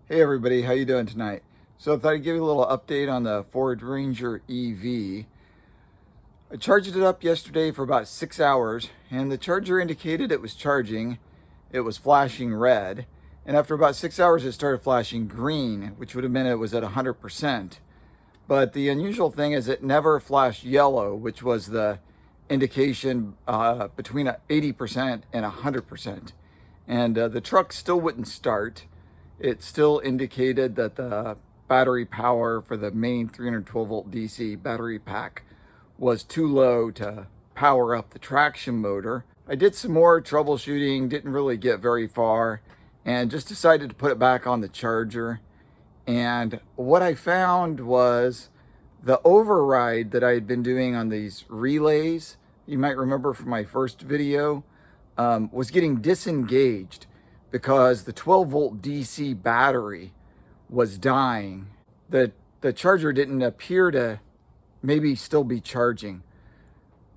Hey everybody, how you doing tonight? So I thought I'd give you a little update on the Ford Ranger EV. I charged it up yesterday for about 6 hours, and the charger indicated it was charging. It was flashing red, and after about 6 hours it started flashing green, which would have meant it was at 100%. But the unusual thing is it never flashed yellow, which was the indication between 80% and 100%. And the truck still wouldn't start. It still indicated that the battery power for the main 312 volt DC battery pack was too low to power up the traction motor. I did some more troubleshooting, didn't really get very far, and just decided to put it back on the charger. And what I found was the override that I had been doing on these relays, you might remember from my first video, was getting disengaged because the 12 volt DC battery was dying. The charger didn't appear to maybe still be charging.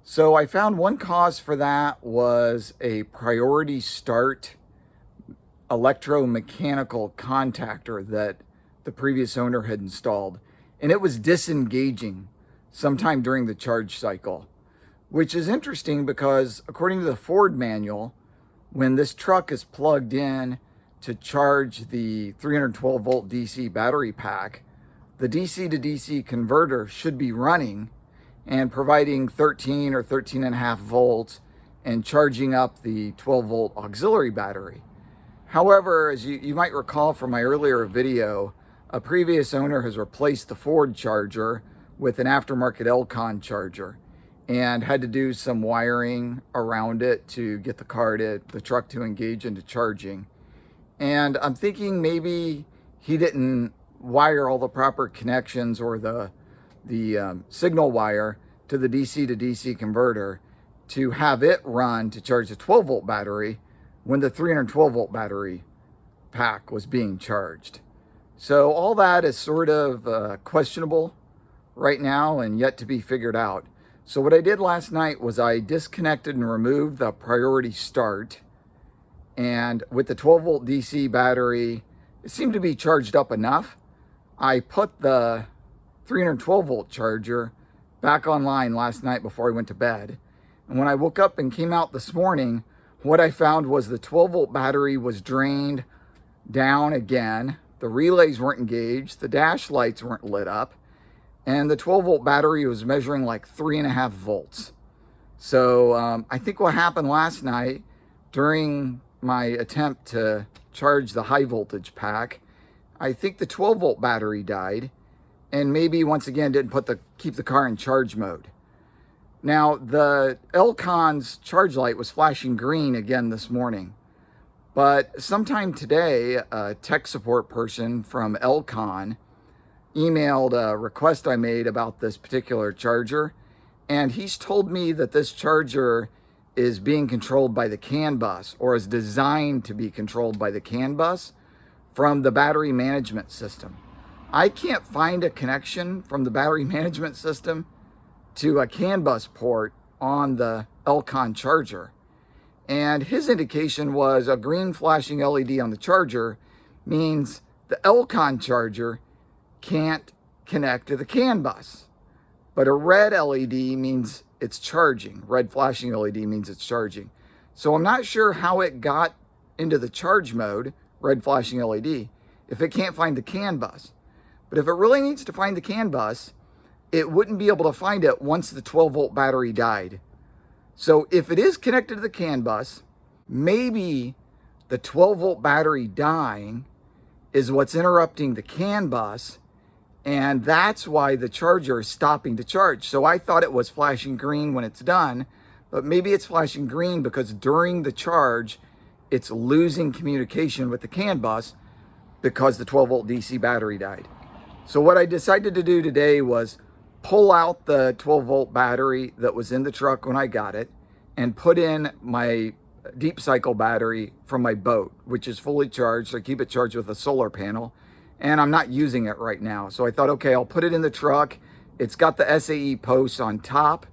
So I found one cause for that was a priority start electromechanical contactor that the previous owner had installed, and it was disengaging sometime during the charge cycle, which is interesting because according to the Ford manual, when this truck is plugged in to charge the 312 volt DC battery pack, the DC to DC converter should be running and providing 13 or 13 and a half volts and charging up the 12 volt auxiliary battery. However, as you might recall from my earlier video, a previous owner has replaced the Ford charger with an aftermarket ElCon charger and had to do some wiring around it to get the truck to engage into charging. And I'm thinking maybe he didn't wire all the proper connections or the signal wire to the DC to DC converter to have it run to charge the 12 volt battery when the 312 volt battery pack was being charged. So all that is sort of questionable right now and yet to be figured out. So what I did last night was I disconnected and removed the priority start, and with the 12 volt DC battery, it seemed to be charged up enough. I put the 312 volt charger back online last night before I went to bed. And when I woke up and came out this morning, what I found was the 12 volt battery was drained down again. The relays weren't engaged. The dash lights weren't lit up. And the 12 volt battery was measuring like 3.5 volts. So I think what happened last night during my attempt to charge the high voltage pack, I think the 12 volt battery died and maybe once again didn't keep the car in charge mode. Now the ElCon's charge light was flashing green again this morning, but sometime today a tech support person from ElCon emailed a request I made about this particular charger, and he's told me that this charger is being controlled by the CAN bus, or is designed to be controlled by the CAN bus from the battery management system. I can't find a connection from the battery management system to a CAN bus port on the ElCon charger. And his indication was a green flashing LED on the charger means the ElCon charger can't connect to the CAN bus. But a red LED means it's charging. Red flashing LED means it's charging. So I'm not sure how it got into the charge mode, red flashing LED, if it can't find the CAN bus. But if it really needs to find the CAN bus, it wouldn't be able to find it once the 12 volt battery died. So if it is connected to the CAN bus, maybe the 12 volt battery dying is what's interrupting the CAN bus, and that's why the charger is stopping to charge. So I thought it was flashing green when it's done, but maybe it's flashing green because during the charge, it's losing communication with the CAN bus because the 12 volt DC battery died. So what I decided to do today was pull out the 12 volt battery that was in the truck when I got it and put in my deep cycle battery from my boat, which is fully charged. I keep it charged with a solar panel, and I'm not using it right now. So I thought, okay, I'll put it in the truck. It's got the SAE posts on top.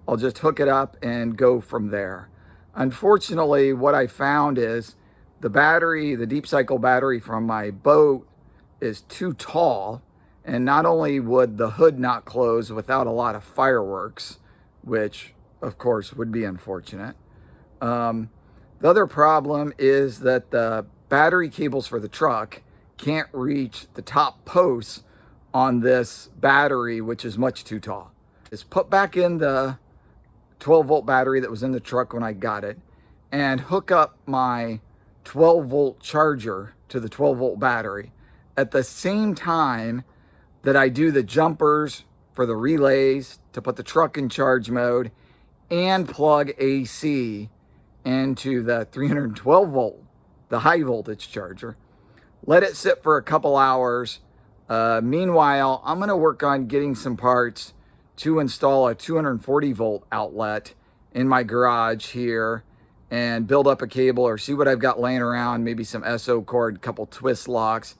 I'll just hook it up and go from there. Unfortunately, what I found is the battery, the deep cycle battery from my boat is too tall, and not only would the hood not close without a lot of fireworks, which of course would be unfortunate. The other problem is that the battery cables for the truck can't reach the top posts on this battery, which is much too tall. Is put back in the 12-volt battery that was in the truck when I got it, and hook up my 12-volt charger to the 12-volt battery at the same time that I do the jumpers for the relays to put the truck in charge mode and plug AC into the 312-volt, the high voltage charger. Let it sit for a couple hours. Meanwhile, I'm going to work on getting some parts to install a 240-volt outlet in my garage here and build up a cable or see what I've got laying around, maybe some SO cord, couple twist locks,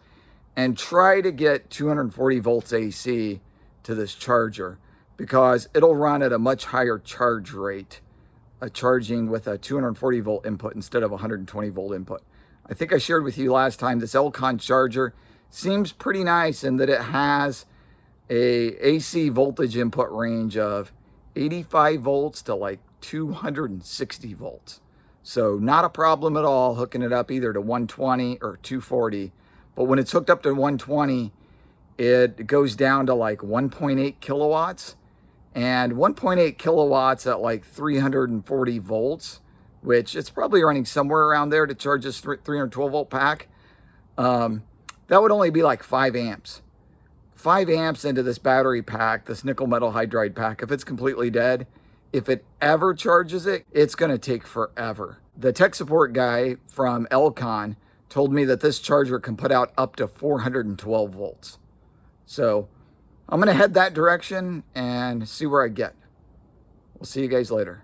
and try to get 240 volts AC to this charger, because it'll run at a much higher charge rate, charging with a 240 volt input instead of 120 volt input. I think I shared with you last time, this ElCon charger seems pretty nice in that it has a AC voltage input range of 85 volts to like 260 volts. So not a problem at all hooking it up either to 120 or 240. But when it's hooked up to 120, it goes down to like 1.8 kilowatts. And 1.8 kilowatts at like 340 volts, which it's probably running somewhere around there to charge this 312 volt pack. That would only be like 5 amps. 5 amps into this battery pack, this nickel metal hydride pack, if it's completely dead, if it ever charges it, it's going to take forever. The tech support guy from ElCon told me that this charger can put out up to 412 volts. So I'm going to head that direction and see where I get. We'll see you guys later.